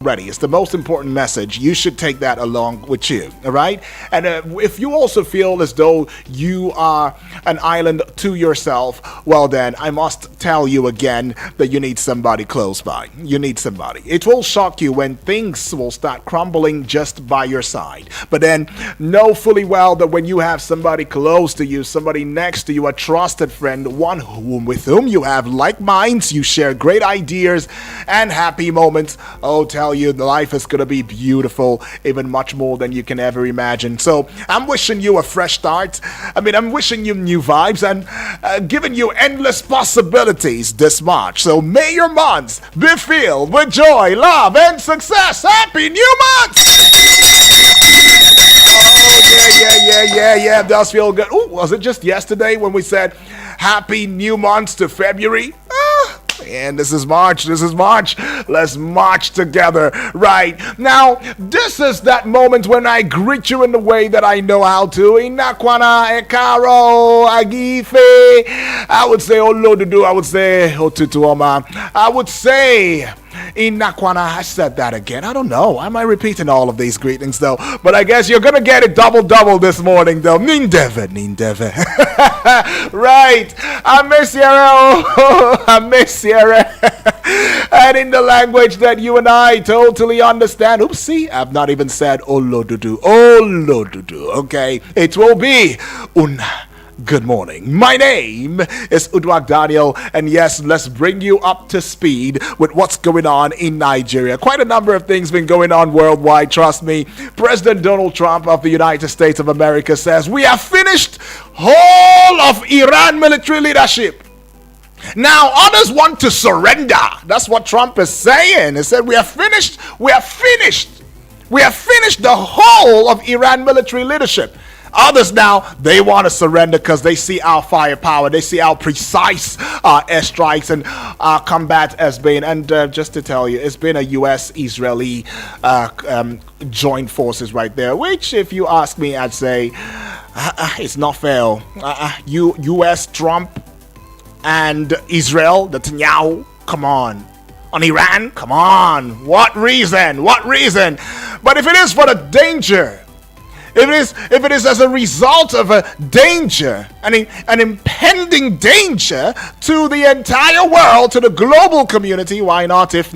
It's the most important message. You should take that along with you, all right? And if you also feel as though you are an island to yourself, well then, I must tell you again that you need somebody close by. You need somebody. It will shock you when things will start crumbling just by your side. But then, know fully well that when you have somebody close to you, somebody next to you, a trusted friend, with whom you have like minds, you share great ideas and happy moments, tell you the life is gonna be beautiful, even much more than you can ever imagine. So I'm wishing you a fresh start. I'm wishing you new vibes and giving you endless possibilities this March. So may your months be filled with joy, love, and success. Happy new month! Yeah. It does feel good. Ooh, was it just yesterday when we said happy new months to February? And this is March. Let's march together. Right. Now, this is that moment when I greet you in the way that I know how to. Inakwana, Ekaro, Agife. I would say Olodudu. I would say Otutuoma. I would say Inakwana. I said that again. I don't know. Am I repeating all of these greetings though? But I guess you're gonna get it double this morning though. Nindeve. Right. I miss you. And in the language that you and I totally understand. Oopsie, I've not even said Olodudu. Okay. It will be Good morning. My name is Udwak Daniel, and yes, let's bring you up to speed with what's going on in Nigeria. Quite a number of things been going on worldwide, trust me. President Donald Trump of the United States of America says, we have finished whole of Iran military leadership. Now, others want to surrender. That's what Trump is saying. He said, we have finished the whole of Iran military leadership. Others now, they want to surrender because they see our firepower. They see our precise airstrikes and combat has been. And just to tell you, it's been a U.S.-Israeli joint forces right there, which, if you ask me, I'd say it's not fair. U.S., Trump, and Israel, Netanyahu, come on. On Iran, come on. What reason? But if it is for the danger, if it is as a result of a danger, an impending danger to the entire world, to the global community, why not? If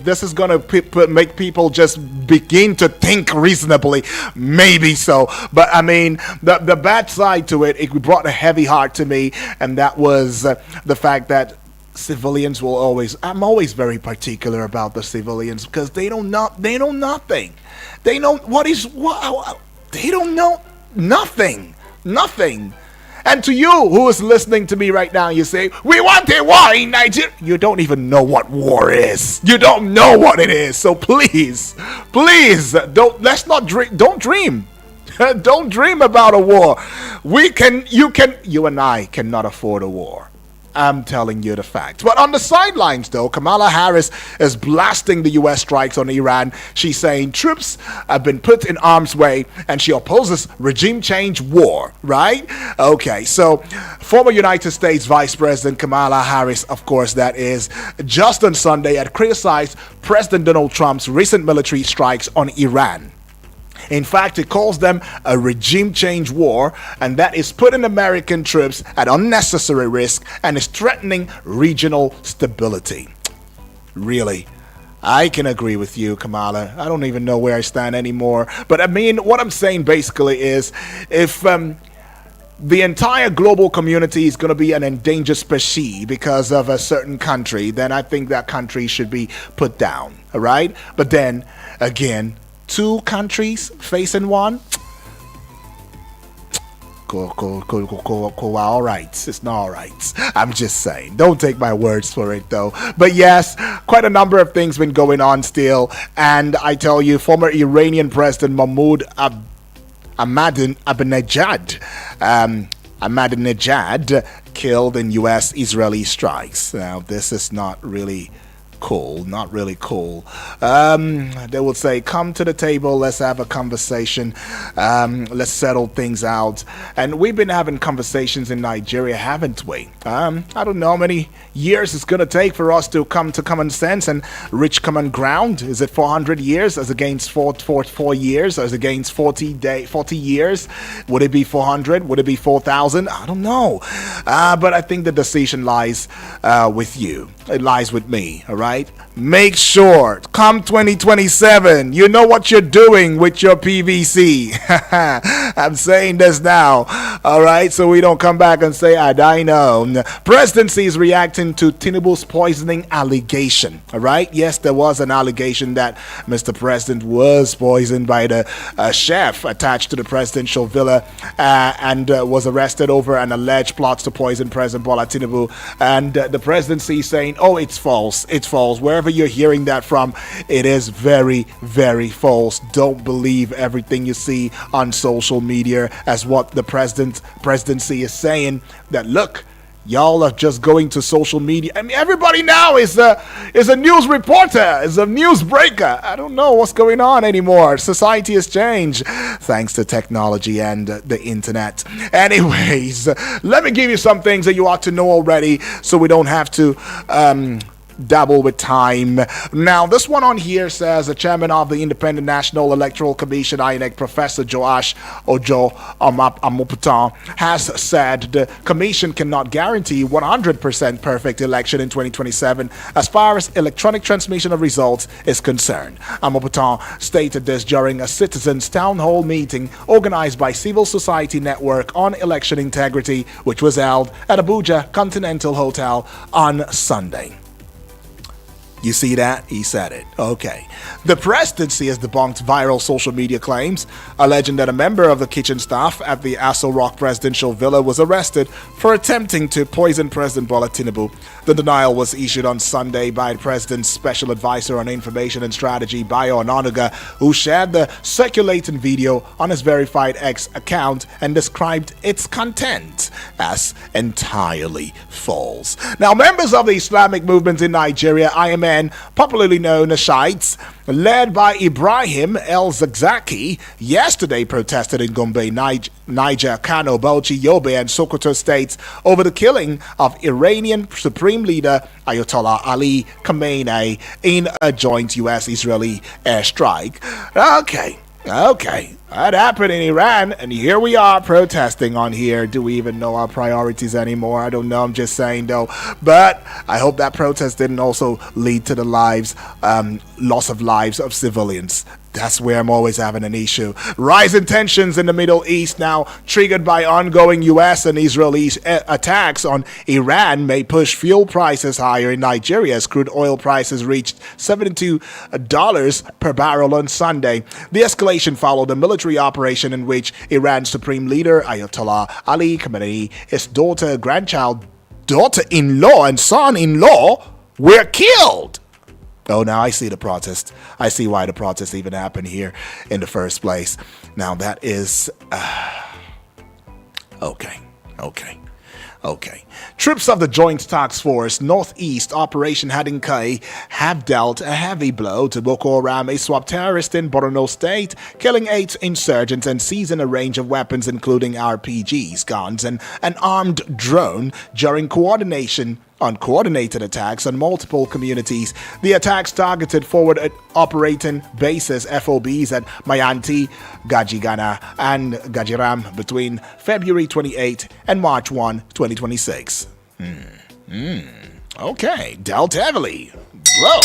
this is going to make people just begin to think reasonably, maybe so. But the bad side to it brought a heavy heart to me, and that was the fact that civilians will always, I'm always very particular about the civilians because they don't know nothing. They know they don't know nothing. And to you who is listening to me right now, you say, we want a war in Nigeria. You don't even know what war is. You don't know what it is. So please, don't dream. Don't dream about a war. You and I cannot afford a war. I'm telling you the facts. But on the sidelines, though, Kamala Harris is blasting the U.S. strikes on Iran. She's saying troops have been put in harm's way, and she opposes regime change war, right? Okay, so former United States Vice President Kamala Harris, of course, that is, just on Sunday had criticized President Donald Trump's recent military strikes on Iran. In fact, it calls them a regime change war, and that is putting American troops at unnecessary risk and is threatening regional stability. Really, I can agree with you, Kamala. I don't even know where I stand anymore. But what I'm saying basically is, if the entire global community is going to be an endangered species because of a certain country, then I think that country should be put down, all right? But then, again, two countries facing one. All right. It's not all right. I'm just saying. Don't take my words for it, though. But yes, quite a number of things been going on still. And I tell you, former Iranian President Mahmoud Ahmadinejad killed in U.S.-Israeli strikes. Now, this is not really cool, not really cool. They would say, come to the table, let's have a conversation, let's settle things out. And we've been having conversations in Nigeria, haven't we? I don't know how many years it's going to take for us to come to common sense and reach common ground. Is it 400 years as against 4 years, as against 40 years? Would it be 400? Would it be 4,000? I don't know. But I think the decision lies with you. It lies with me, all right? Make sure, come 2027, you know what you're doing with your PVC. I'm saying this now, all right? So we don't come back and say, I know. Presidency is reacting to Tinubu's poisoning allegation, all right? Yes, there was an allegation that Mr. President was poisoned by the chef attached to the presidential villa and was arrested over an alleged plot to poison President Bola Tinubu. And the presidency saying, oh, it's false. It's false. Wherever you're hearing that from, it is very, very false. Don't believe everything you see on social media as what the presidency is saying. That look, y'all are just going to social media. I mean, everybody now is a news reporter, is a news breaker. I don't know what's going on anymore. Society has changed thanks to technology and the internet. Anyways, let me give you some things that you ought to know already so we don't have to dabble with time. Now, this one on here says the chairman of the Independent National Electoral Commission, INEC, Professor Joash Ojo Amoputan, has said the commission cannot guarantee 100% perfect election in 2027 as far as electronic transmission of results is concerned. Amoputan stated this during a citizens' town hall meeting organized by Civil Society Network on Election Integrity, which was held at Abuja Continental Hotel on Sunday. You see that? He said it. Okay. The presidency has debunked viral social media claims, alleging that a member of the kitchen staff at the Aso Rock presidential villa was arrested for attempting to poison President Bola Tinubu. The denial was issued on Sunday by the president's special advisor on information and strategy, Bayo Onanuga, who shared the circulating video on his verified X account and described its content as entirely false. Now, members of the Islamic movement in Nigeria, IMN, popularly known as Shiites, led by Ibrahim El-Zakzaki, yesterday protested in Gombe, Niger, Kano, Bauchi, Yobe, and Sokoto states over the killing of Iranian Supreme Leader Ayatollah Ali Khamenei in a joint U.S.-Israeli airstrike. Okay. That happened in Iran, and here we are protesting on here. Do we even know our priorities anymore? I don't know. I'm just saying, though. But I hope that protest didn't also lead to the loss of lives of civilians. That's where I'm always having an issue. Rising tensions in the Middle East now triggered by ongoing U.S. and Israeli attacks on Iran may push fuel prices higher in Nigeria as crude oil prices reached $72 per barrel on Sunday. The escalation followed a military operation in which Iran's Supreme Leader Ayatollah Ali Khamenei, his daughter, grandchild, daughter-in-law, and son-in-law were killed. Oh, now I see the protest. I see why the protest even happened here in the first place. Now that is... Okay. Troops of the Joint Task Force Northeast Operation Hadinkai have dealt a heavy blow to Boko Haram, a swap terrorist in Borno State, killing 8 insurgents and seizing a range of weapons including RPGs, guns, and an armed drone during coordinated attacks on multiple communities. The attacks targeted forward operating bases FOBs at Mayanti, Gajigana, and Gajiram between February 28 and March 1, 2026. Okay, dealt heavily. Blow.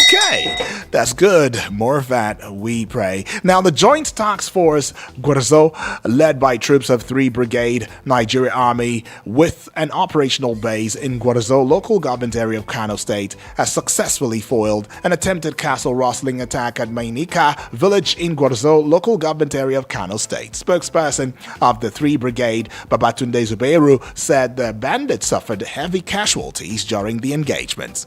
Okay, that's good. More of that, we pray. Now, the Joint Task Force Gwarzo, led by troops of 3 Brigade Nigeria Army with an operational base in Gwarzo, local government area of Kano State, has successfully foiled an attempted castle rustling attack at Mainika village in Gwarzo, local government area of Kano State. Spokesperson of the 3 Brigade, Babatunde Zubeiru, said the bandits suffered heavy casualties during the engagement.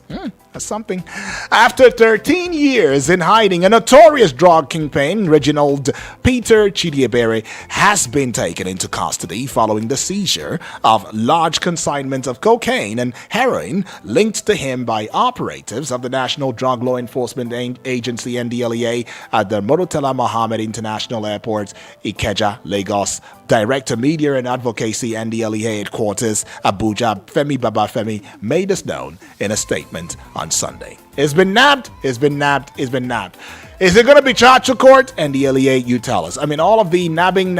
That's something. After 13 9 years in hiding, a notorious drug kingpin, Reginald Peter Chidiebere, has been taken into custody following the seizure of large consignments of cocaine and heroin linked to him by operatives of the National Drug Law Enforcement Agency (NDLEA) at the Murtala Mohammed International Airport, Ikeja, Lagos. Director Media and Advocacy NDLEA Headquarters, Abuja, Femi Babafemi, made this known in a statement on Sunday. It's been nabbed, it's been nabbed, it's been nabbed. Is it going to be charged to court? NDLEA, you tell us. I mean, all of the nabbing,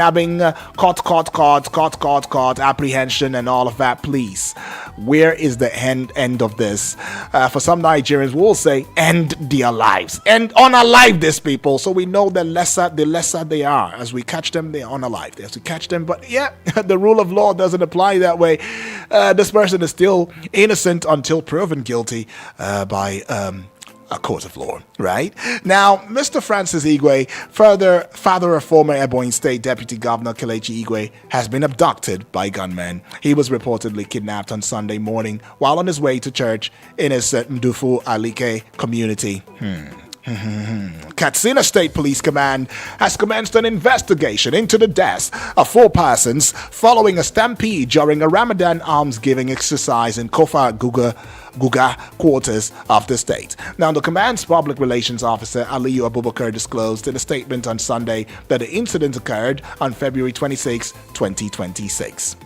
caught, apprehension and all of that, please. Where is the end of this? For some Nigerians, we'll say, end their lives. End unalive these people. So we know the lesser they are. As we catch them, they're unalive. As we catch them, but yeah, the rule of law doesn't apply that way. This person is still innocent until proven guilty by a court of law, right? Now, Mr. Francis Igwe, father of former Ebonyi State Deputy Governor Kelechi Igwe, has been abducted by gunmen. He was reportedly kidnapped on Sunday morning while on his way to church in his Mdufu Alike community. Katsina State Police Command has commenced an investigation into the deaths of 4 persons following a stampede during a Ramadan almsgiving exercise in Kofa Guga quarters of the state. Now, the command's public relations officer Aliyu Abubakar disclosed in a statement on Sunday that the incident occurred on February 26, 2026.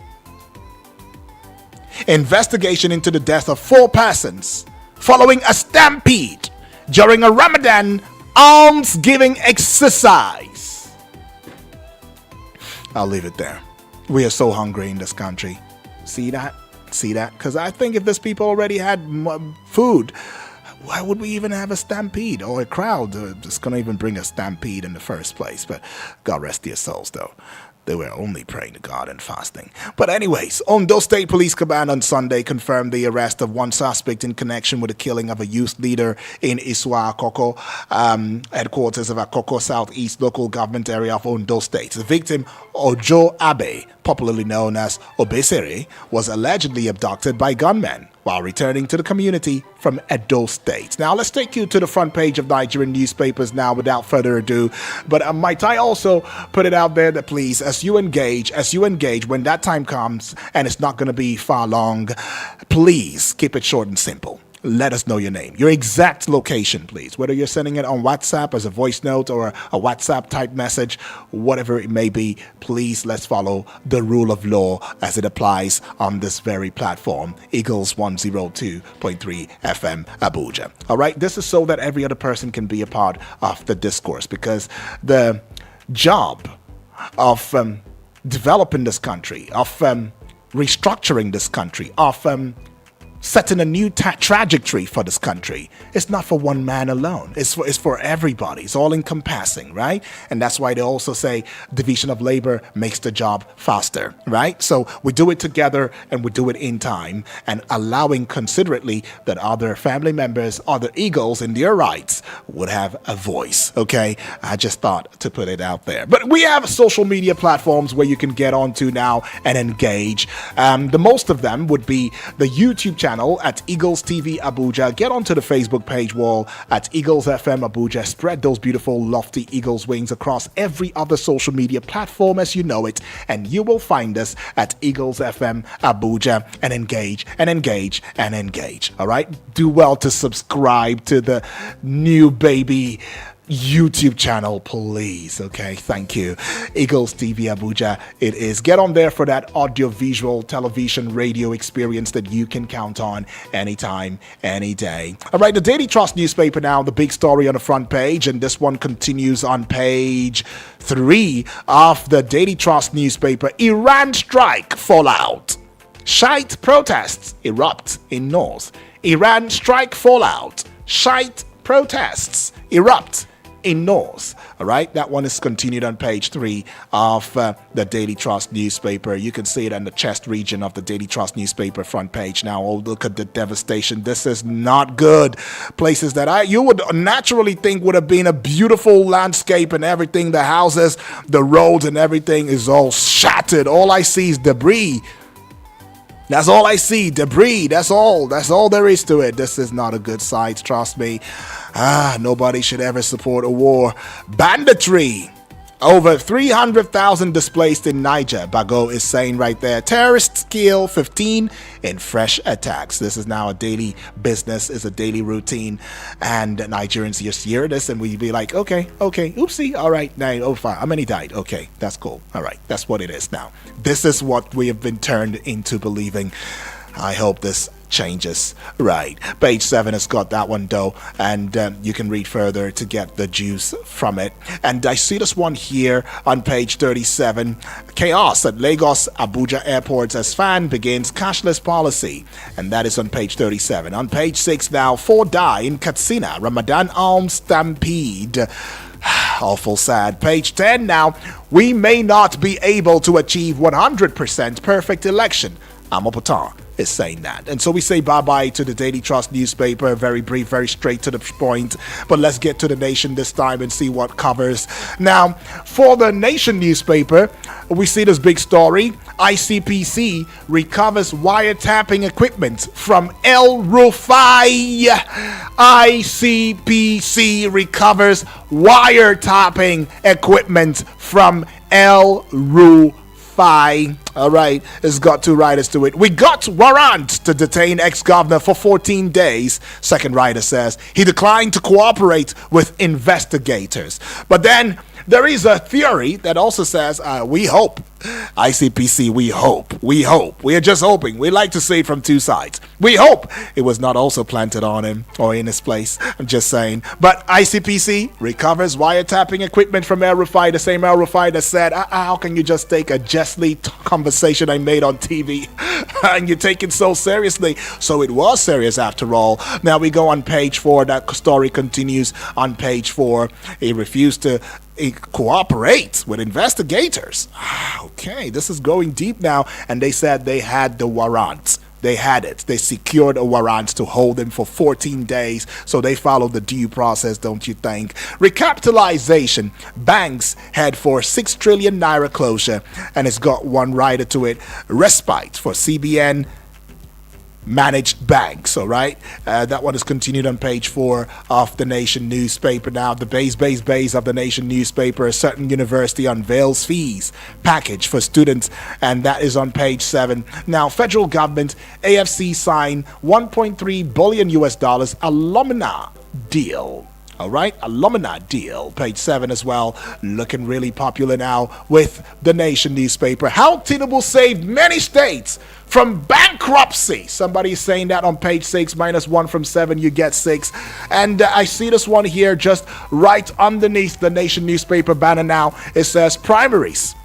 Investigation into the death of 4 persons following a stampede during a Ramadan almsgiving exercise. I'll leave it there. We are so hungry in this country. See that? Because I think if these people already had food, why would we even have a stampede or a crowd that's going to even bring a stampede in the first place? But God rest their souls, though. They were only praying to God and fasting. But anyways, Ondo State Police Command on Sunday confirmed the arrest of 1 suspect in connection with the killing of a youth leader in Iswa Akoko, headquarters of Akoko Southeast local government area of Ondo State. The victim, Ojo Abe, popularly known as Obesere, was allegedly abducted by gunmen while returning to the community from Edo State. Now, let's take you to the front page of Nigerian newspapers now without further ado. But might I also put it out there that please, as you engage, when that time comes, and it's not going to be far long, please keep it short and simple. Let us know your name, your exact location, please. Whether you're sending it on WhatsApp as a voice note or a WhatsApp type message, whatever it may be, please let's follow the rule of law as it applies on this very platform, Eagles 102.3 FM Abuja. All right, this is so that every other person can be a part of the discourse, because the job of developing this country, of restructuring this country, of setting a new trajectory for this country. It's not for one man alone. It's for everybody. It's all encompassing, right? And that's why they also say division of labor makes the job faster, right? So we do it together and we do it in time, and allowing considerately that other family members, other Eagles in their rights would have a voice, okay? I just thought to put it out there. But we have social media platforms where you can get onto now and engage. The most of them would be the YouTube channel at Eagles TV Abuja. Get onto the Facebook page wall at Eagles FM Abuja. Spread those beautiful lofty Eagles wings across every other social media platform as you know it, and you will find us at Eagles FM Abuja, and engage and engage and engage. All right, do well to subscribe to the new baby YouTube channel, please. Okay, thank you. Eagles TV Abuja, it is. Get on there for that audio, visual, television, radio experience that you can count on anytime, any day. All right, the Daily Trust newspaper now, the big story on the front page, and this one continues on page 3 of the Daily Trust newspaper. Iran strike fallout. Shiite protests erupt in North. Iran strike fallout. Shiite protests erupt in North. All right, that one is continued on page 3 of the Daily Trust newspaper. You can see it in the chest region of the Daily Trust newspaper front page. Now, oh, look at the devastation. This is not good. Places that you would naturally think would have been a beautiful landscape and everything, the houses, the roads and everything is all shattered. All I see is debris. That's all I see. Debris. That's all. That's all there is to it. This is not a good sight, trust me. Nobody should ever support a war. Banditry. Over 300,000 displaced in Niger. Bago is saying right there. Terrorists kill 15 in fresh attacks. This is now a daily business, is a daily routine. And Nigerians just hear this and we be like, okay, oopsie, all right, fine. How many died? Okay, that's cool. All right, that's what it is now. This is what we have been turned into believing. I hope this changes. Right. Page 7 has got that one though, and you can read further to get the juice from it. And I see this one here on page 37. Chaos at Lagos Abuja airports as FAN begins cashless policy, and that is on page 37. On page 6 now, 4 die in Katsina Ramadan armed stampede. Awful sad. Page 10 now, we may not be able to achieve 100% perfect election. Amopotan is saying that. And so we say bye-bye to the Daily Trust newspaper. Very brief, very straight to the point. But let's get to the Nation this time and see what covers. Now, for the Nation newspaper, we see this big story. ICPC recovers wiretapping equipment from El Rufai. ICPC recovers wiretapping equipment from El Rufai. All right, it's got 2 writers to it. We got warrant to detain ex-governor for 14 days, second writer says. He declined to cooperate with investigators. But then there is a theory that also says, we hope. ICPC, we hope. We are just hoping. We like to see it from 2 sides. We hope it was not also planted on him or in his place. I'm just saying. But ICPC recovers wiretapping equipment from El Rufai, the same El Rufai that said, how can you just take a justly conversation I made on TV and you take it so seriously? So it was serious after all. Now we go on page 4. That story continues on page 4. He refused to cooperate with investigators. Okay, this is going deep now. And they said they had the warrant. They had it. They secured a warrant to hold him for 14 days. So they followed the due process, don't you think? Recapitalization. Banks head for 6 trillion naira closure. And it's got 1 writer to it. Respite for CBN managed banks. All right, that one is continued on page 4 of the Nation newspaper. Now the base of the Nation newspaper, a certain university unveils fees package for students, and that is on page 7. Now federal government AFC sign 1.3 billion US dollars alumni deal. All right, alumni deal, page 7 as well, looking really popular now with the Nation newspaper. How Tinubu saved many states from bankruptcy. Somebody's saying that on page 6, -1 from 7, you get 6. And I see this one here just right underneath the Nation newspaper banner now. It says primaries.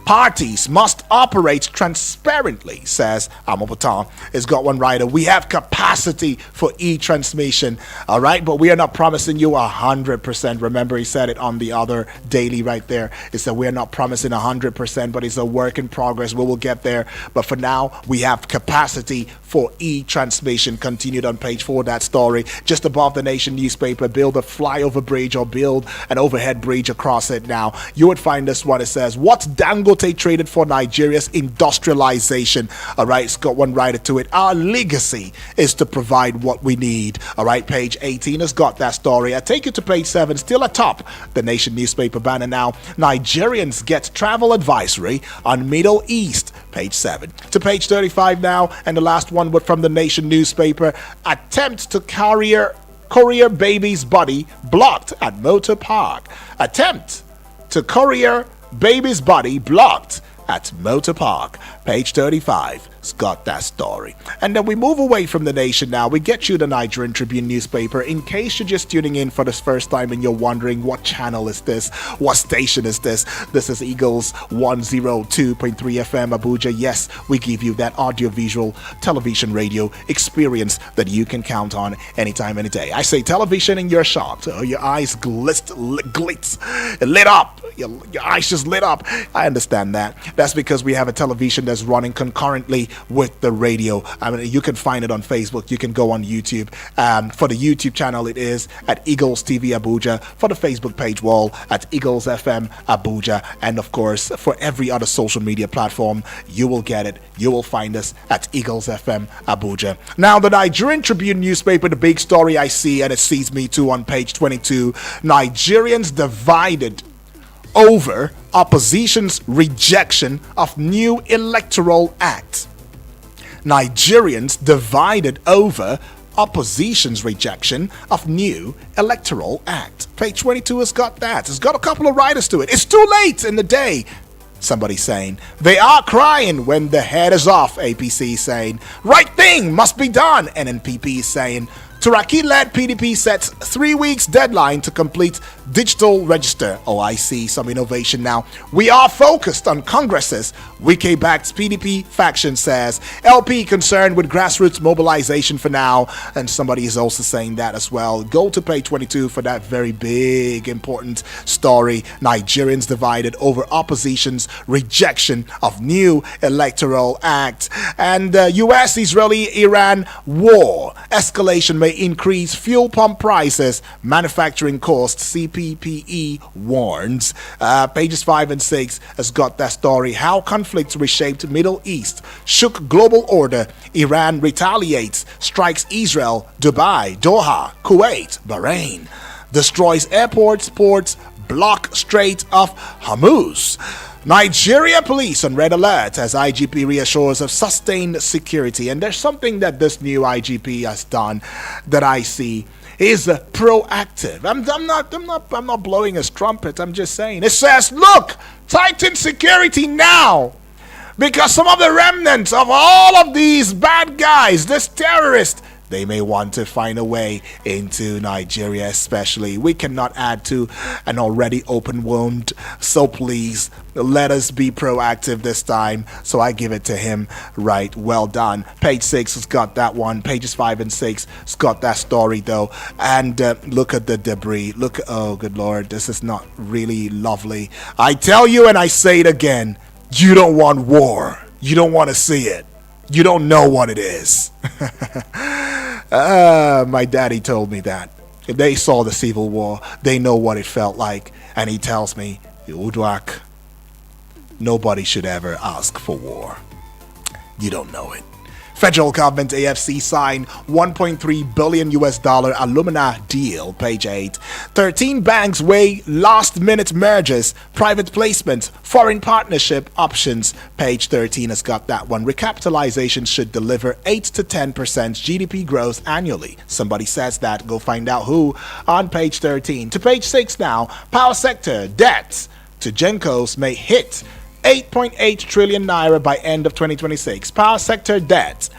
Parties must operate transparently, says Amopotan. It's got 1 writer. We have capacity for e-transmission, all right? But we are not promising you 100%. Remember, he said it on the other daily right there. It said we're not promising 100%, but it's a work in progress. We will get there. But for now, we have capacity for e-transmission. Continued on page 4, that story. Just above the Nation newspaper, build a flyover bridge or build an overhead bridge across it now. You would find this one. It says, what's Dangote traded for Nigeria's industrialization? All right, it's got 1 writer to it. Our legacy is to provide what we need. All right, page 18 has got that story. I take you to page 7, still atop the Nation newspaper banner now. Nigerians get travel advisory on Middle East. Page 7 to page 35 now, and the last one but from the Nation newspaper. Attempt to courier baby's body blocked at Motor Park. Attempt to courier baby's body blocked at Motor Park. Page 35. It's got that story. And then we move away from the Nation now. We get you the Nigerian Tribune newspaper. In case you're just tuning in for the first time and you're wondering what channel is this, what station is this, this is Eagles 102.3 FM Abuja. Yes, we give you that audiovisual television radio experience that you can count on anytime, any day. I say television and you're shocked. Your eyes lit up. your eyes just lit up. I understand that. That's because we have a television that's running concurrently with the radio. I mean, you can find it on Facebook. You can go on YouTube. For the YouTube channel, it is at Eagles TV Abuja. For the Facebook page wall, at Eagles FM Abuja. And of course, for every other social media platform, you will get it. You will find us at Eagles FM Abuja. Now, the Nigerian Tribune newspaper, the big story I see, and it sees me too on page 22, Nigerians divided over opposition's rejection of new electoral act. Nigerians divided over opposition's rejection of new electoral act. Page 22 has got that. It's got a couple of writers to it. It's too late in the day. Somebody saying, they are crying when the head is off. APC saying, right thing must be done. NNPP saying, Turaki-led PDP sets 3 weeks deadline to complete digital register. Oh, I see some innovation now. We are focused on Congress's Wike-backed PDP faction says. LP concerned with grassroots mobilization for now. And somebody is also saying that as well. Go to page 22 for that very big, important story. Nigerians divided over opposition's rejection of new electoral act. And U.S.-Israeli-Iran war. Escalation may increase fuel pump prices, manufacturing costs, CPPE warns. Pages 5 and 6 has got that story. How conflicts reshaped Middle East, shook global order. Iran retaliates, strikes Israel, Dubai, Doha, Kuwait, Bahrain. Destroys airports, ports, block Strait of Hormuz. Nigeria police on red alert as IGP reassures of sustained security. And there's something that this new IGP has done that I see is proactive. I'm not blowing his trumpet. I'm just saying. It says, look, tighten security now, because some of the remnants of all of these bad guys, this terrorist, they may want to find a way into Nigeria especially. We cannot add to an already open wound. So please, let us be proactive this time. So I give it to him. Right, well done. Page 6 has got that one. Pages 5 and 6 has got that story though. And look at the debris. Look, oh good Lord, this is not really lovely. I tell you and I say it again, you don't want war. You don't want to see it. You don't know what it is. My daddy told me that. If they saw the Civil War, they know what it felt like. And he tells me, Uduak, nobody should ever ask for war. You don't know it. Federal government AFC signed $1.3 billion alumina deal. Page 8. 13 banks weigh last-minute mergers, private placement, foreign partnership options. Page 13 has got that one. Recapitalization should deliver 8 to 10% GDP growth annually. Somebody says that. Go find out who on page 13. To page 6 now. Power sector debts to Gencos may hit 8.8 trillion naira by end of 2026. Power sector debt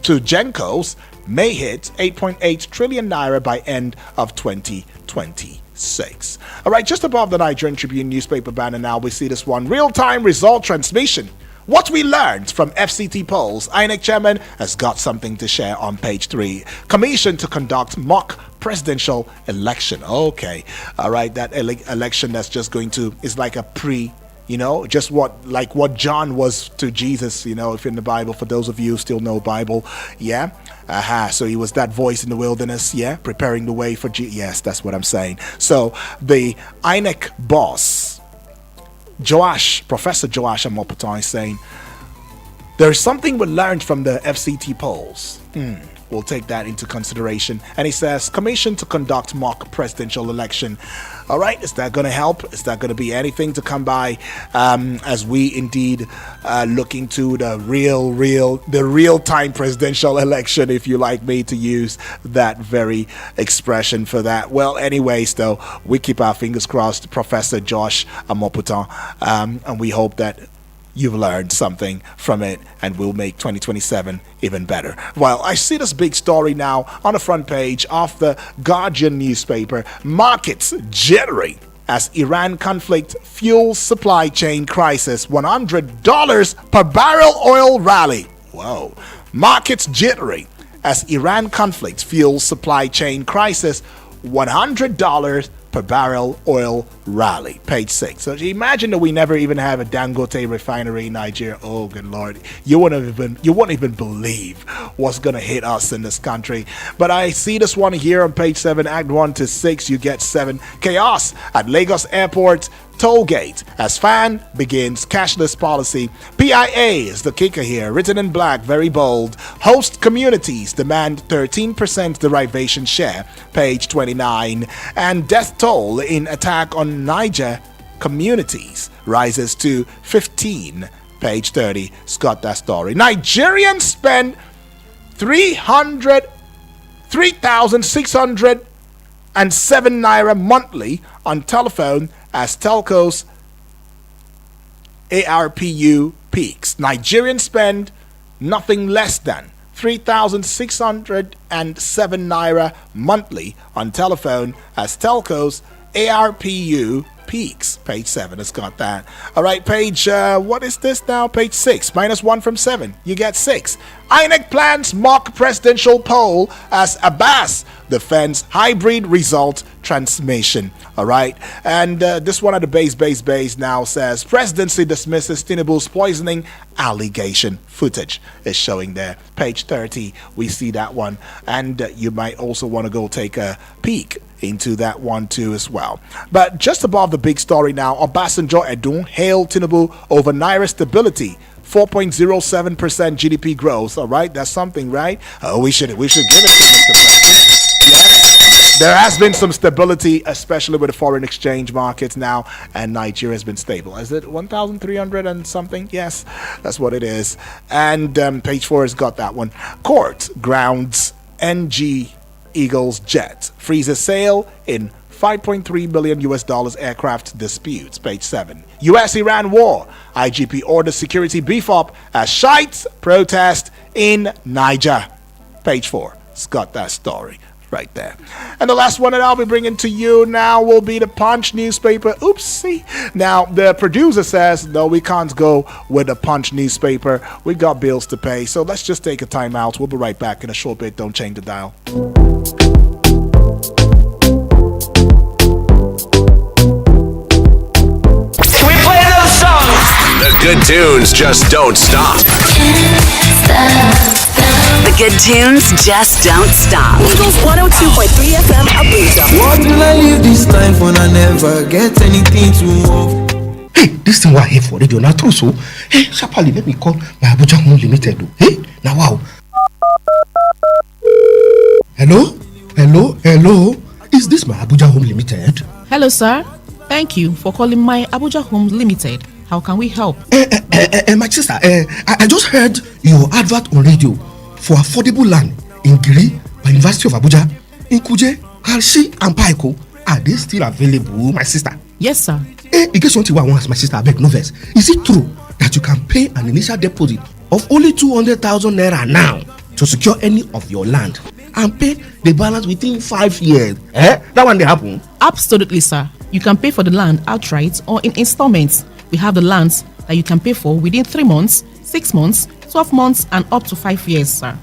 to Gencos may hit 8.8 trillion naira by end of 2026. All right, just above the Nigerian Tribune newspaper banner now, we see this one. Real-time result transmission. What we learned from FCT polls. INEC chairman has got something to share on page 3. Commission to conduct mock presidential election. Okay, all right, that election that's just going to is like a just what John was to Jesus, if in the Bible, for those of you who still know Bible, yeah. So he was that voice in the wilderness, yeah, preparing the way for Jesus. Yes, that's what I'm saying. So the INEC boss, Professor Joash Amoputan, is saying, there's something we learned from the FCT polls. We'll take that into consideration. And he says, commission to conduct mock presidential election. All right, is that going to help? Is that going to be anything to come by as we indeed look into the real-time presidential election, if you like me to use that very expression for that? Well, anyways, though, we keep our fingers crossed, Professor Josh Amoputan, and we hope that you've learned something from it and will make 2027 even better. Well, I see this big story now on the front page of the Guardian newspaper. Markets jittery as Iran conflict fuels supply chain crisis. $100 per barrel oil rally. Whoa. Markets jittery as Iran conflict fuels supply chain crisis. $100 per barrel oil rally. Page 6. So imagine that we never even have a Dangote refinery in Nigeria. Oh, good Lord. You won't even believe what's going to hit us in this country. But I see this one here on page 7, Act 1 to 6. You get 7. Chaos at Lagos Airport toll gate as FAN begins cashless policy. PIA is the kicker here, written in black, very bold. Host communities demand 13% derivation share. Page 29. And death toll in attack on Niger communities rises to 15. Page 30. Scott, that story. Nigerians spend 3,607 naira monthly on telephone as telcos ARPU peaks. Nigerians spend nothing less than 3,607 naira monthly on telephone as telcos ARPU peaks. Page 7 has got that. All right, page, what is this now? Page 6, minus 1 from 7. You get 6. INEC plans mock presidential poll as Abbas defends hybrid result transmission. All right, and this one at the base now says presidency dismisses Tinubu's poisoning allegation. Footage is showing there. Page 30, we see that one, and you might also want to go take a peek into that one too as well. But just above the big story now, Obasanjo Edun hailed Tinubu over Naira stability. 4.07% GDP growth. All right, that's something, right? We should give it to Mr. President. Yes, there has been some stability, especially with the foreign exchange markets now, and Nigeria has been stable. Is it 1,300 and something? Yes, that's what it is. And page 4 has got that one. Court grounds NG Eagles jet, freezes sale in $5.3 billion aircraft disputes. Page 7. US-Iran war. IGP orders security beef up as Shiites protest in Niger. Page 4. It's got that story right there. And the last one that I'll be bringing to you now will be the Punch newspaper. Oopsie. Now, the producer says, no, we can't go with the Punch newspaper. We got bills to pay. So let's just take a time out. We'll be right back in a short bit. Don't change the dial. The good tunes just don't stop. The good tunes just don't stop. Eagles 102.3 FM Abuja. What will I leave this time for? I never get anything to move. Hey, this thing we're here for radio now too, so hey, sharply let me call my Abuja Home Limited. Hey, now wow. Hello? Is this my Abuja Home Limited? Hello, sir. Thank you for calling my Abuja Home Limited. How can we help? My sister, I just heard your advert on radio for affordable land in Giri by University of Abuja, in Kuje, Kalshi, and Paiko. Are they still available, my sister? Yes, sir. In case something I want, my sister, I beg no vex. Is it true that you can pay an initial deposit of only 200,000 naira now to secure any of your land and pay the balance within 5 years? That one they happen? Absolutely, sir. You can pay for the land outright or in installments. We have the lands that you can pay for within 3 months, 6 months, 12 months, and up to 5 years, sir.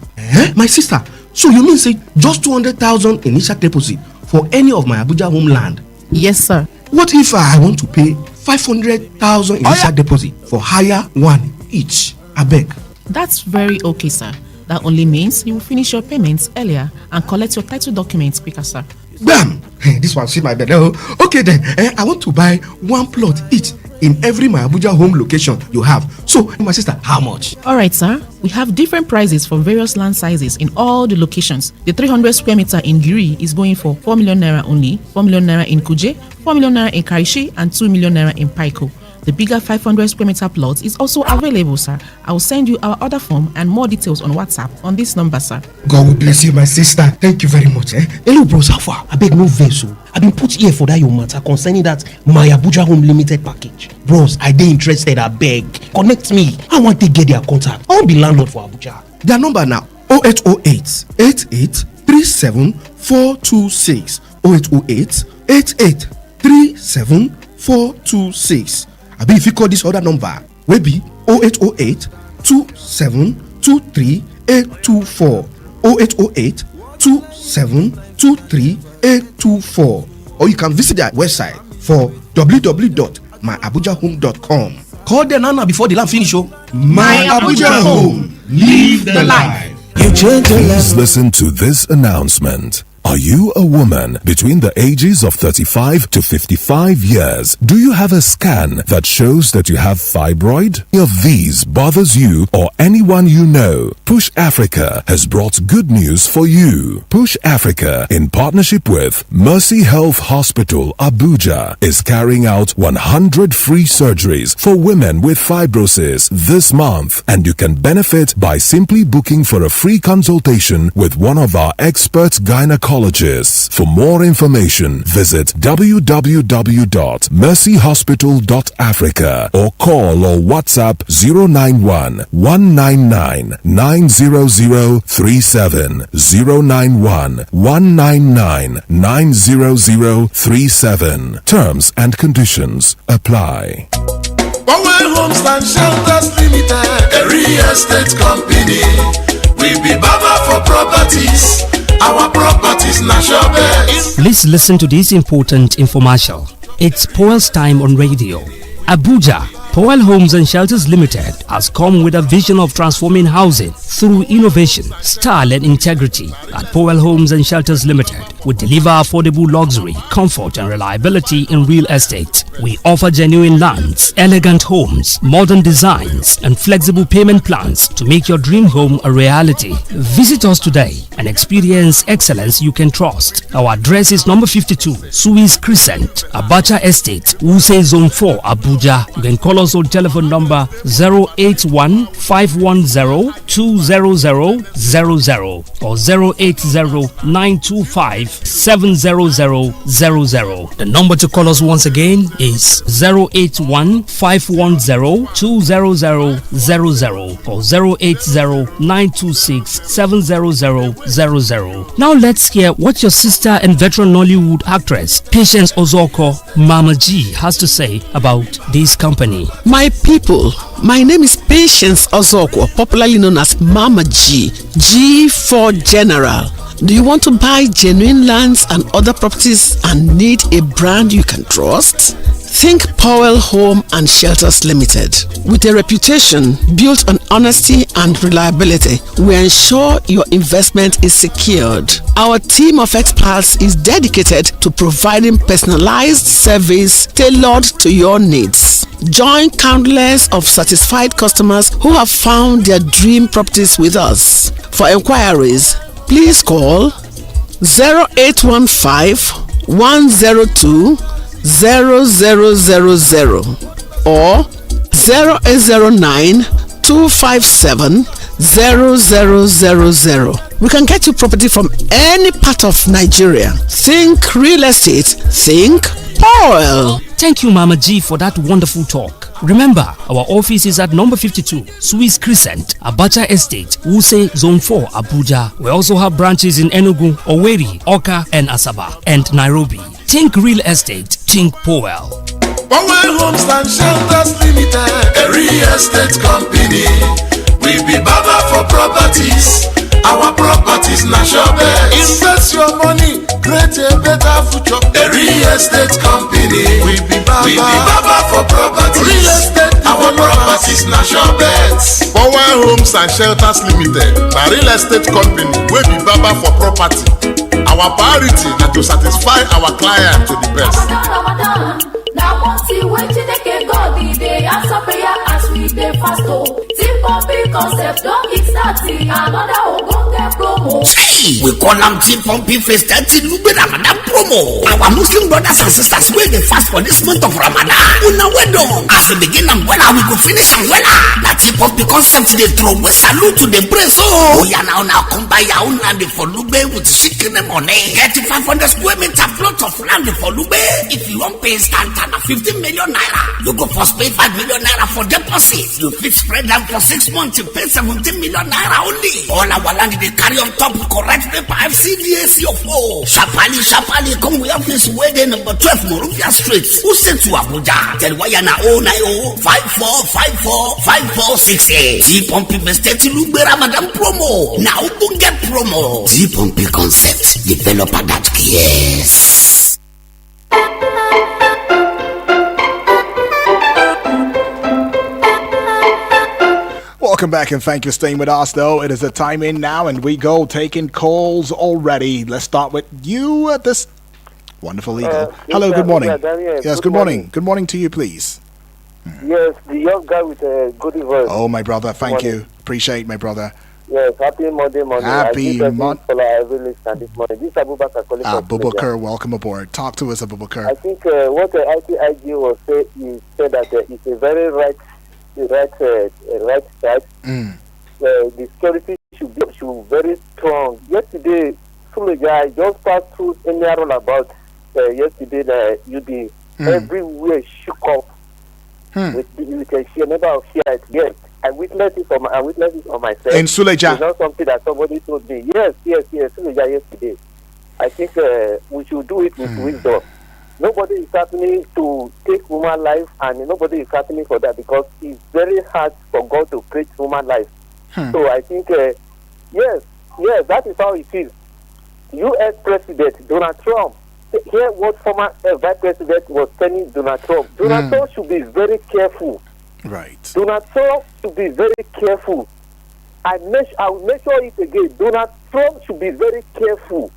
My sister, so you mean say just 200,000 initial deposit for any of my Abuja home land? Yes, sir. What if I want to pay 500,000 initial deposit for hire one each? I beg. That's very okay, sir. That only means you will finish your payments earlier and collect your title documents quicker, sir. Bam! This one see my bed. Okay then, I want to buy one plot each in every my Abuja home location you have. So, my sister, how much? All right, sir. We have different prices for various land sizes in all the locations. The 300 square meter in Giri is going for 4 million naira only, 4 million naira in Kuje, 4 million naira in Karishi, and 2 million naira in Paiko. The bigger 500 square meter plot is also available, sir. I will send you our order form and more details on WhatsApp on this number, sir. God will bless you, my sister. Thank you very much. Hello, bros. How far? I beg no vessel. I've been put here for that your matter concerning that my Abuja Home Limited package. Bros, I dey interested. I beg. Connect me. I want to get their contact. I want to be landlord for Abuja. Their number now 0808 88 37 426 0808 88 37 426. I be if you call this other number, will be 0808 2723 824 0808 2723 824 or you can visit their website for www.myabujahome.com. Call them now before the land finish. My Abuja Home. Live the life. You change your life. Please listen to this announcement. Are you a woman between the ages of 35 to 55 years? Do you have a scan that shows that you have fibroid? Any of these bothers you or anyone you know? Push Africa has brought good news for you. Push Africa, in partnership with Mercy Health Hospital, Abuja, is carrying out 100 free surgeries for women with fibrosis this month, and you can benefit by simply booking for a free consultation with one of our expert gynecologists. For more information, visit www.mercyhospital.africa or call or WhatsApp 091 199 90037 091 199 90037. Terms and conditions apply. Power Homes and Shelters Limited, a real estate company. We be Baba for properties. Our properties national best. Please listen to this important infomercial. It's Powell's time on radio. Abuja, Powell Homes and Shelters Limited has come with a vision of transforming housing through innovation, style and integrity. At Powell Homes and Shelters Limited, we deliver affordable luxury, comfort and reliability in real estate. We offer genuine lands, elegant homes, modern designs and flexible payment plans to make your dream home a reality. Visit us today and experience excellence you can trust. Our address is number 52, Suez Crescent, Abacha Estate, Wuse Zone 4, Abuja. You can call us on telephone number 081-510-20000 or 080-925-70000. The number to call us once again is 081-510-20000 or 080-926-70000. Now let's hear what your sister and veteran Nollywood actress Patience Ozoko, Mama G, has to say about this company. My people, my name is Patience Ozoko, popularly known as Mama G. G for General. Do you want to buy genuine lands and other properties and need a brand you can trust? Think Powell Home and Shelters Limited. With a reputation built on honesty and reliability, we ensure your investment is secured. Our team of experts is dedicated to providing personalized service tailored to your needs. Join countless of satisfied customers who have found their dream properties with us. For inquiries, please call 0815 102 0000 or 0809 257 0000. We can get you property from any part of Nigeria. Think real estate, think Powell. Thank you, Mama G, for that wonderful talk. Remember, our office is at number 52, Suez Crescent, Abacha Estate, Wuse Zone 4, Abuja. We also have branches in Enugu, Owerri, Oka, and Asaba, and Nairobi. Think real estate, think Powell. Power Homes and Shelters Limited, a real estate company. We be Baba for properties. Our properties national best. Invest your money, create a better future. A real estate company. We be Baba for properties. Real estate. Our properties national best. Power Homes and Shelters Limited, a real estate company. We be Baba for property. Our priority is to satisfy our client to the best. Now, once you wait till they can go, the answer prayer as we dey fast. T-Pumpy concept, don't get started. Another Ogonge promo. Hey, we call them T-Pumpy Fest 30 Lube Ramadan promo. Our Muslim brothers and sisters wey dey fast for this month of Ramadan. Una well done. As we begin and well, we go finish and well. That T-Pumpy concept dey throw we salute to the praise. Oh yeah, now come buy your own land for Lube with chicken money. Get 500 square meter plot of land for Lube. If you want pay stand 15 million naira. You go first pay 5 million naira for deposit. You fit spread them for 6 months. You pay 17 million naira only. All our land they carry on top correct paper FCDAC of O. Sharply, come we office where they number 12 Moruvia Street. Who sent to Abuja? Tell why you na 090 5454 5468. T-Pumpy Vested Lube Ramadan promo. Now go get promo. T-Pumpy concept. Developer that cares. Welcome back and thank you for staying with us, though. It is a time in now, and we go taking calls already. Let's start with you at this wonderful eagle. Hello, good morning. Yes, good morning. Good morning to you, please. Yes, the young guy with a good voice. Oh, my brother, thank you. Appreciate my brother. Yes, happy Monday morning. Happy Monday. This is Abubakar calling from Abubakar, welcome aboard. Talk to us, Abubakar. I think what the ITIG was saying, he said that it's a very right side. The security should be very strong. Yesterday, Suleja just passed through any arrow about yesterday the UD everywhere shook up with a sheer number of Shiites. Yes, I witnessed it on myself. In Suleja? It's not something that somebody told me. Yes, Suleja yesterday. I think we should do it with wisdom. Nobody is happening to take human life, and nobody is happening for that, because it's very hard for God to create human life. So I think, yes, that is how it is. U.S. President Donald Trump, hear what former Vice President was telling Donald Trump. Donald Trump should be very careful. Right. Donald Trump should be very careful. I will make sure it again. Donald Trump should be very careful.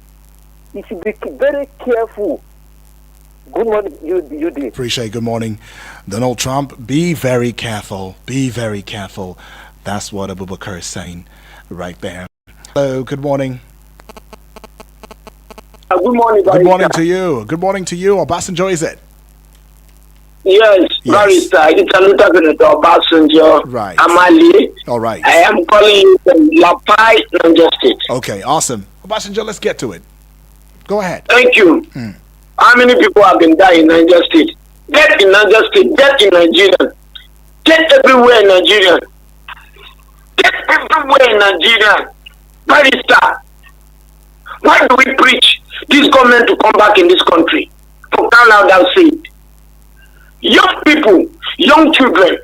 He should be very careful. Good morning, UD. Appreciate good morning. Donald Trump, be very careful. Be very careful. That's what Abubakar is saying right there. Hello, good morning. Good morning, Good morning to you. Good morning to you. Obasanjo, is it? Yes, Barrister. It's a little bit of Obasanjo. Right. Amali. All right. I am calling you from Lapai, Niger State. Okay, awesome. Obasanjo, let's get to it. Go ahead. Thank you. How many people have been dying in Niger State? Death in Niger State, death in Nigeria. Death everywhere in Nigeria. Death everywhere in Nigeria. Barrister, why do we preach this government to come back in this country? For crying out loud, say it. Young people, young children,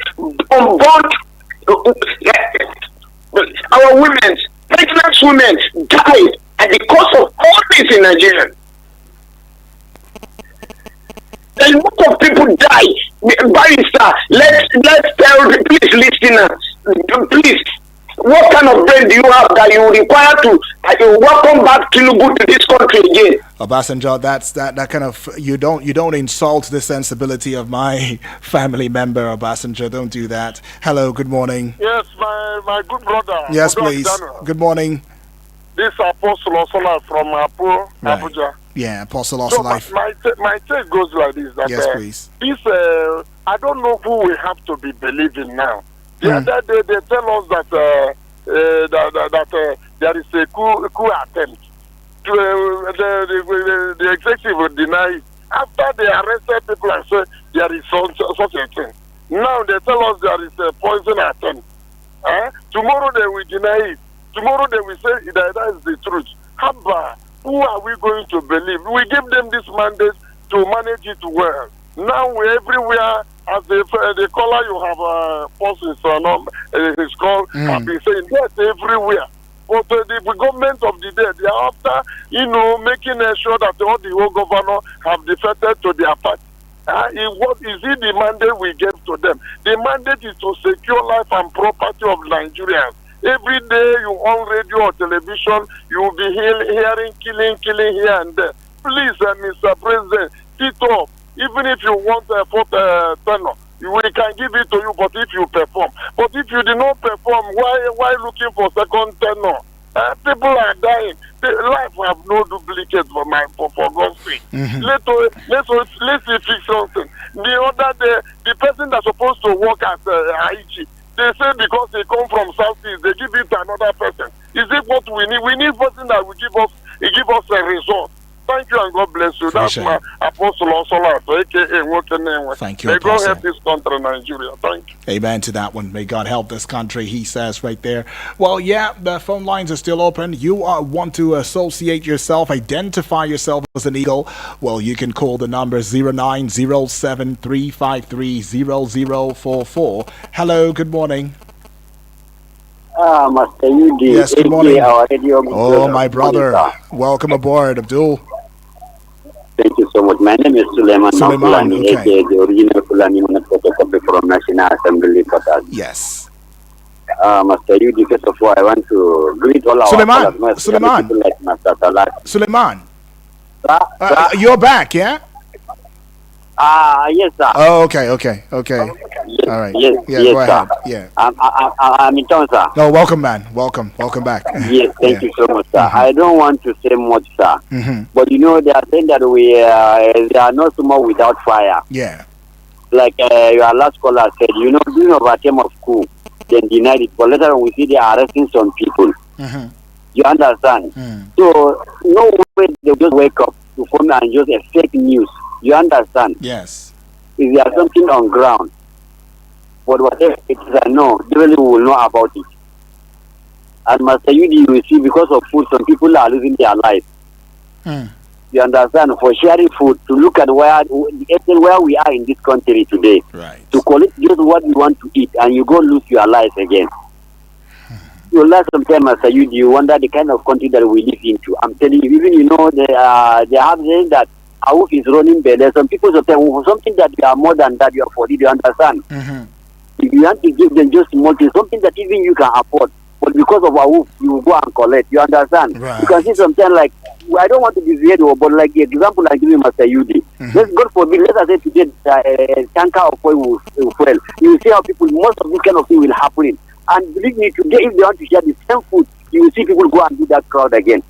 unborn, our women, pregnant women died at the cost of all this in Nigeria. A lot of people die. Barrister, let's tell the please listeners, please, what kind of brain do you have that you require to welcome back Tinubu to this country again? Obasanjo, that kind of you don't insult the sensibility of my family member, Obasanjo. Don't do that. Hello, good morning. Yes, my good brother. Yes, please. Good morning. This Apostle Osola from Abuja. Yeah, Apostle Osola. So my take goes like this. That, yes, please. This I don't know who we have to be believing now. The other day they tell us that there is a coup attempt. The executive will deny it. After they arrested people and said there is such a thing. Now they tell us there is a poison attempt. Tomorrow they will deny it. Tomorrow they will say that is the truth. Haba, who are we going to believe? We give them this mandate to manage it well. Now we everywhere, as the caller you have posted his call, have been saying that everywhere. But the government of the day, they are after, making sure that all the whole governor have defected to their party. What is it the mandate we gave to them? The mandate is to secure life and property of Nigerians. Every day you on radio or television, you will be hearing killing here and there. Please, Mr. President, sit up. Even if you want a fourth tenor, we can give it to you, but if you perform. But if you did not perform, why looking for second tenor? People are dying. Life have no duplicate for God's sake. Let's fix something. The other day, the person that's supposed to work as IG, they say because they come from Southeast, they give it to another person. Is it what we need? We need person that will give us a result. Thank you and God bless you. That's my Apostle Osola, aka Thank you, May God Apostle. help this country, Nigeria. Thank you. Amen to that one. May God help this country, he says right there. Well, yeah, the phone lines are still open. You want to associate yourself, identify yourself as an eagle. Well, you can call the number 0907-353-0044. Hello, good morning. Master UD. Yes, good morning. Oh, my brother. Welcome aboard, Abdul. Thank you so much. My name is Suleiman. Suleiman, okay. The original Fulani photocopy from National Assembly. Yes. Master Yudi. First of all, I want to greet all our Suleiman, people like Master Salat. Suleiman, Sir? you're back, yeah? Yes, sir. Oh, okay. Yes, All right. Yes, Yeah, yes, go sir. ahead. Yeah. I'm in town, sir. No, welcome, man. Welcome back. Yes, thank you so much, sir. I don't want to say much, sir. Mm-hmm. But you know, they are saying that we are not smoke without fire. Yeah. Like your last caller said, you know, doing over a term of school, then denied it. But later on, we see they are arresting some people. Mm-hmm. You understand? So, no way they just wake up to phone and just a fake news. You understand? Yes. If there is something on ground, but whatever it is, I know, they really will know about it. And Master Yudi, you will see, because of food, some people are losing their life. You understand? For sharing food, to look at where we are in this country today, right? To collect just what you want to eat, and you go lose your life again. You last some time, Master Yudi, you wonder the kind of country that we live into. I'm telling you, even they have said that our is running better. Some people say something that you are more than that, you are for it. You understand? If you want to give them just small things, something that even you can afford, but because of our wolf, you go and collect. You understand? Right. You can see something like, I don't want to be weird, but like the example I give you, Master Yudi. Let's God forbid, let us say today a tanker of oil will fail. You will see how people, most of this kind of thing will happen. And believe me, today if they want to share the same food, you will see people go and do that crowd again,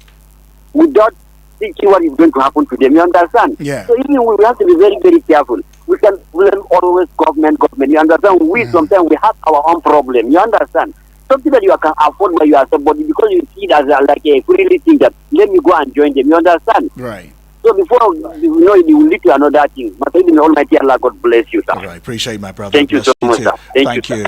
without thinking what is going to happen to them. You understand? Yeah. So even we have to be very, very careful. We can blame always government. You understand? We sometimes we have our own problem. You understand? Something that you can afford by yourself, but because you see it as like a freely thing that let me go and join them. You understand? Right. So before you know it will lead to another thing. But in Almighty Allah, God bless you, sir. All right. Appreciate my brother. Thank you so much, sir. Thank you.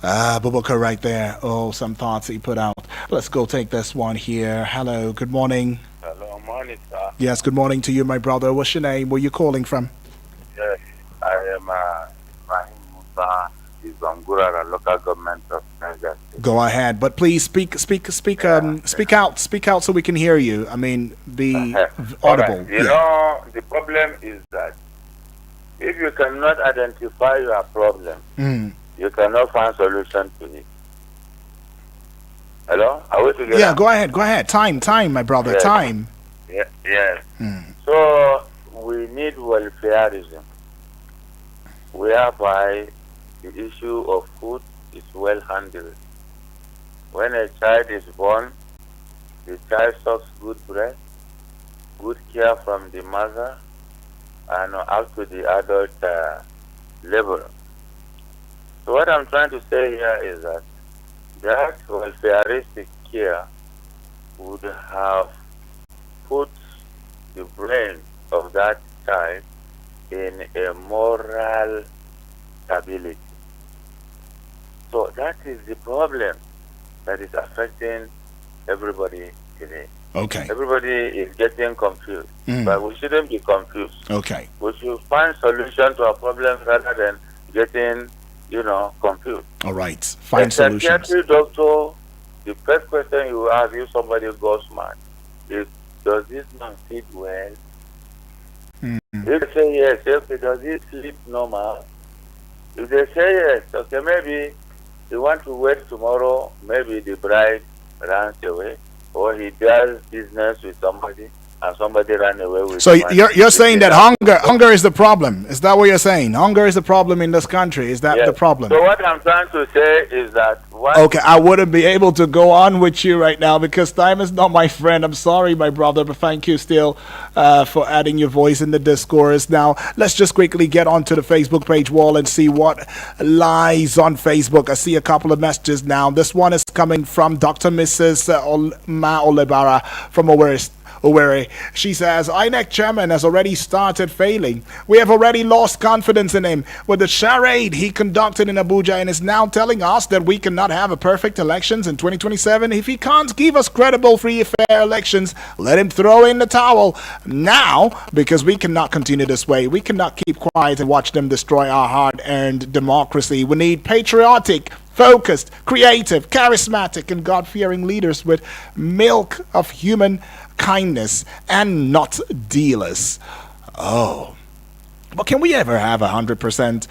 Bubaka right there. Oh, some thoughts he put out. Let's go take this one here. Hello. Good morning. Hello, morning, sir. Yes, good morning to you, my brother. What's your name? Where you calling from? Yes, I am Ibrahim Musa, is Zongura, local government of Niger State. Go ahead, but please speak out so we can hear you. I mean, be audible. Right. You know, the problem is that if you cannot identify your problem, you cannot find solution to it. Hello? Are we together? Yeah, go ahead. Time, my brother, yes. time. Yes. So, we need welfareism. Whereby the issue of food is well handled. When a child is born, the child sucks good breast, good care from the mother, and up to the adult level. So what I'm trying to say here is that welfareistic care would have put the brain of that child in a moral stability. So that is the problem that is affecting everybody today. Okay. Everybody is getting confused, but we shouldn't be confused. Okay. We should find solution to our problems rather than getting, confused. All right. Find solutions. A psychiatric doctor, the first question you ask if somebody goes mad is, does this man feed well? If they say yes, okay, does he sleep normal? If they say yes, okay, maybe he want to wait tomorrow, maybe the bride runs away, or he does business with somebody and somebody ran away with So money. you're saying that hunger is the problem. Is that what you're saying? Hunger is the problem in this country. Is that Yes. the problem? So what I'm trying to say is that Okay, I wouldn't be able to go on with you right now because time is not my friend. I'm sorry, my brother, but thank you still for adding your voice in the discourse. Now, let's just quickly get onto the Facebook page wall and see what lies on Facebook. I see a couple of messages now. This one is coming from Dr. Mrs. Ma Olebara from Owerri. She says, INEC chairman has already started failing. We have already lost confidence in him with the charade he conducted in Abuja and is now telling us that we cannot have a perfect elections in 2027. If he can't give us credible, free, fair elections, let him throw in the towel now, because we cannot continue this way. We cannot keep quiet and watch them destroy our hard-earned democracy. We need patriotic, focused, creative, charismatic, and God-fearing leaders with milk of human kindness and not dealers. Oh, but can we ever have 100%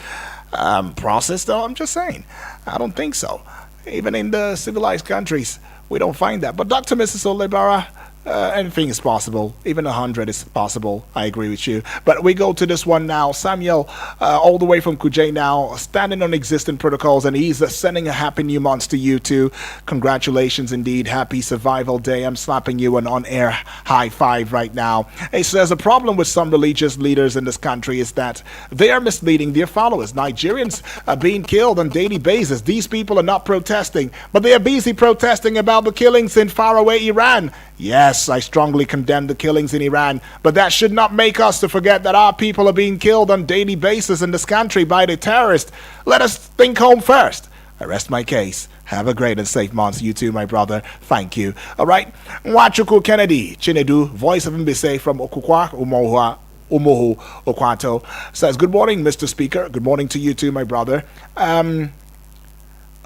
process though? I'm just saying, I don't think so. Even in the civilized countries, we don't find that. But Dr. Mrs. Olebara, anything is possible. Even 100 is possible. I agree with you. But we go to this one now. Samuel, all the way from Kuje now, standing on existing protocols, and he's sending a happy new month to you too. Congratulations indeed. Happy Survival Day. I'm slapping you an on-air high five right now. He says a problem with some religious leaders in this country is that they are misleading their followers. Nigerians are being killed on daily basis. These people are not protesting, but they are busy protesting about the killings in faraway Iran. Yes, I strongly condemn the killings in Iran, but that should not make us to forget that our people are being killed on daily basis in this country by the terrorists. Let us think home first. I rest my case. Have a great and safe month. You too, my brother. Thank you. All right. Nwachuku Kennedy Chinedu, voice of Mbise from Okukwa, Umohu, Okwato, says, good morning, Mr. Speaker. Good morning to you too, my brother.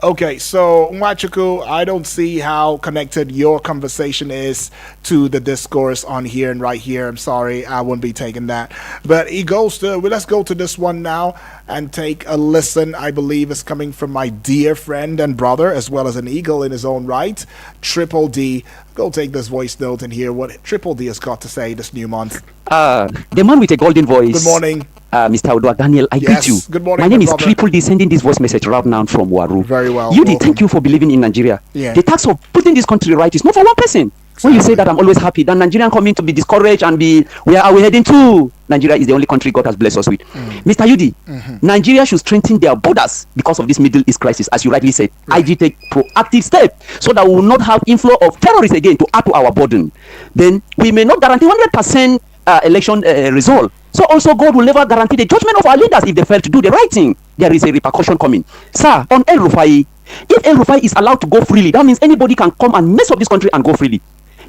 Okay, so Nwachuku, I don't see how connected your conversation is to the discourse on here and right here. I'm sorry, I wouldn't be taking that. But he goes to, well, let's go to this one now and take a listen. I believe it's coming from my dear friend and brother, as well as an eagle in his own right, Triple D. Go take this voice note and hear what Triple D has got to say this new month. The man with a golden voice. Good morning. Mr. Odwa Daniel, I greet you. Good morning. My name is brother. Triple D, sending this voice message right now from Waru. Very well. Thank you for believing in Nigeria. Yeah. The task of putting this country right is not for one person. When you say that, I'm always happy. That Nigerian coming to be discouraged and where are we heading to? Nigeria is the only country God has blessed us with. Mr. Yudi, Nigeria should strengthen their borders because of this Middle East crisis, as you rightly said. IG take proactive step so that we will not have inflow of terrorists again to add to our burden. Then we may not guarantee 100% election result. So also God will never guarantee the judgment of our leaders if they fail to do the right thing. There is a repercussion coming. Sir, on El Rufai, if El Rufai is allowed to go freely, that means anybody can come and mess up this country and go freely.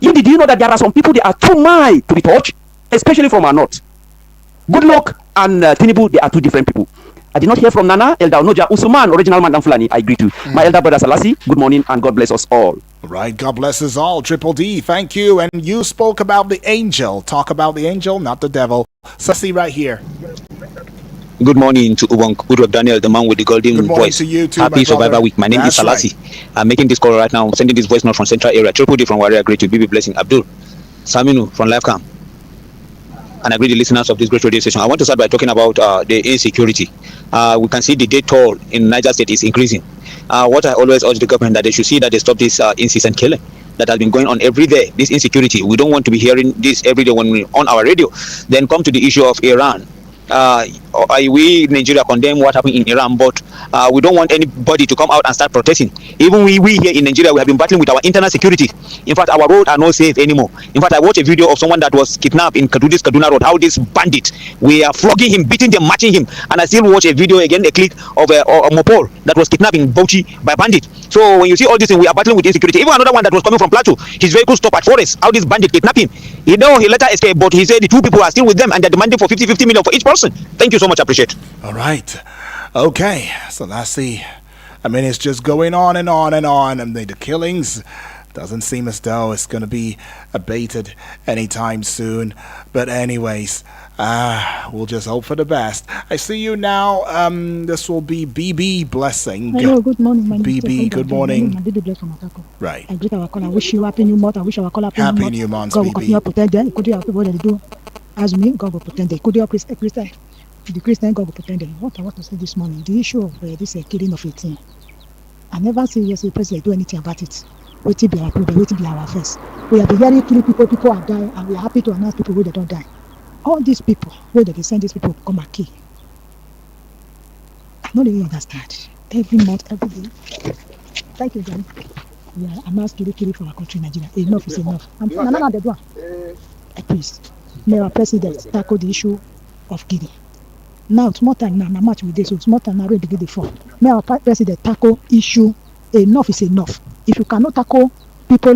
Did you know that there are some people, they are too mild to be touched, especially from our north? Good luck and Tinubu, they are two different people. I did not hear from Nana, Elder Onoja Usman, original Madam Fulani. I greet you. My elder brother Salasi, good morning and God bless us all. Right, God bless us all. Triple D, thank you. And you spoke about the angel. Talk about the angel, not the devil. Sasi right here. Good morning to Udwak Daniel, the man with the golden voice. To you too, Happy Survivor Week. My name is Salasi. Right. I'm making this call right now. I'm sending this voice note from Central Area. Triple D from Warrior, great to be blessing. Abdul Saminu from Lifecam. And I greet the listeners of this great radio station. I want to start by talking about the insecurity. We can see the death toll in Niger State is increasing. What I always urge the government that they should see that they stop this incessant killing that has been going on every day. This insecurity, we don't want to be hearing this every day when we're on our radio. Then come to the issue of Iran. We Nigeria condemn what happened in Iran, but we don't want anybody to come out and start protesting. Even we here in Nigeria, we have been battling with our internal security. In fact, our roads are not safe anymore. In fact, I watched a video of someone that was kidnapped in Kaduna Road. How this bandit, we are flogging him, beating them, matching him. And I still watch a video again, a clip of a Mopol that was kidnapped in Bauchi by bandit. So when you see all this thing, we are battling with insecurity. Even another one that was coming from Plateau, his vehicle stopped at Forest. How this bandit kidnapped him? He later escaped, but he said the two people are still with them and they're demanding for 50 million for each person. Thank you so much. I appreciate it. All right. Okay. So let's see. I mean, it's just going on and on and on. And the killings doesn't seem as though it's going to be abated anytime soon. But anyways, we'll just hope for the best. I see you now. This will be BB Blessing. Hello, good morning. My BB, good morning. Right. I greet our caller. I wish you happy new month. I wish our caller happy new month. God will continue to protect them. Could you have people that do? As me, God will protect them. Could you have Christian? The Christian, God will protect them. What I want to say this morning, the issue of this killing of 18. I never see yes, the president do anything about it. Wait till be our problem. Wait till be our affairs. We have been hearing killing people. People are dying, and we are happy to announce people where they don't die. All these people, where they send these people come and kill. I don't really understand. Every month, every day. Thank you, John. Yeah, I'm asking killing for our country, Nigeria. Enough is enough. Please, may our president tackle the issue of killing. Now, it's more time now. Match with this. So it's more time now. Ready to get the phone. May our president tackle issue. Enough is enough. If you cannot tackle people,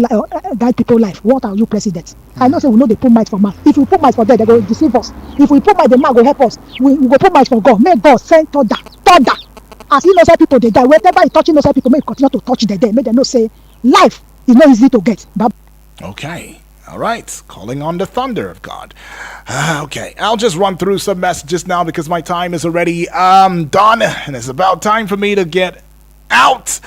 guide people life, what are you, president? I know say we know they put might for man. If we put might for them, they go deceive us. If we put might, the man go help us. We go put might for God. May God send thunder. As innocent people they die. Wherever he touching innocent people, may he continue to touch them there. Make them know say life is not easy to get. Okay. All right, calling on the thunder of God. Okay, I'll just run through some messages now because my time is already done, and it's about time for me to get out.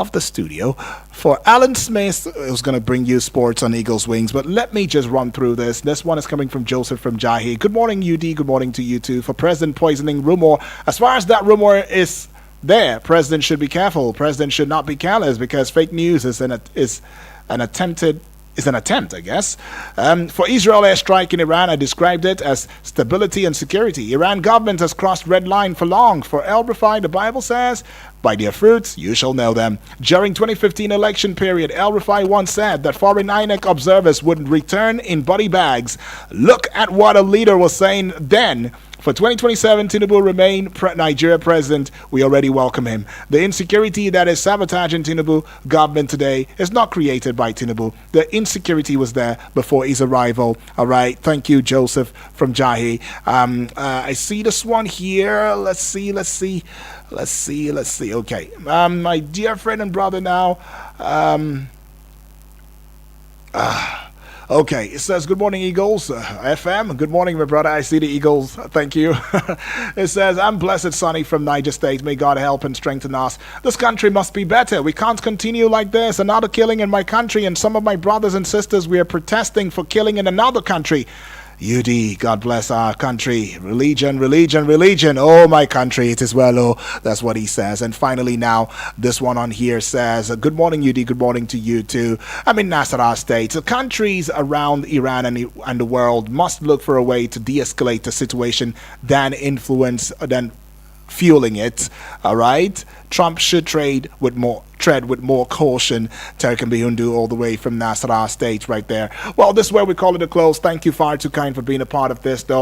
of the studio. For Alan Smith, who's going to bring you sports on Eagles Wings, but let me just run through this. This one is coming from Joseph from Jahi. Good morning, UD. Good morning to you too. For President poisoning rumor, as far as that rumor is there, President should be careful. President should not be careless, because fake news is an attempt, I guess. For Israel airstrike in Iran, I described it as stability and security. Iran government has crossed red line for long. For El Rufai, the Bible says, by their fruits you shall know them. During 2015 election period, El Rufai once said that foreign INEC observers would return in body bags. Look at what a leader was saying then. For 2027, Tinubu remain Nigeria president. We already welcome him. The insecurity that is sabotaging Tinubu government today is not created by Tinubu. The insecurity was there before his arrival. All right. Thank you, Joseph from Jahi. I see this one here. Let's see. Okay. My dear friend and brother now. Okay, it says, good morning, Eagles, FM. Good morning, my brother. I see the Eagles. Thank you. It says, I'm blessed, Sonny from Niger State. May God help and strengthen us. This country must be better. We can't continue like this. Another killing in my country, and some of my brothers and sisters, we are protesting for killing in another country. UD, God bless our country. Religion. Oh, my country, it is well. Oh, that's what he says. And finally now, this one on here says, good morning, UD. Good morning to you too. I'm in Nasarawa State. The countries around Iran and the world must look for a way to de-escalate the situation than fueling it. All right. Trump should tread with more caution. Terry Bihundu all the way from Nasarawa State right there. Well, this is where we call it a close. Thank you far too kind for being a part of this, though.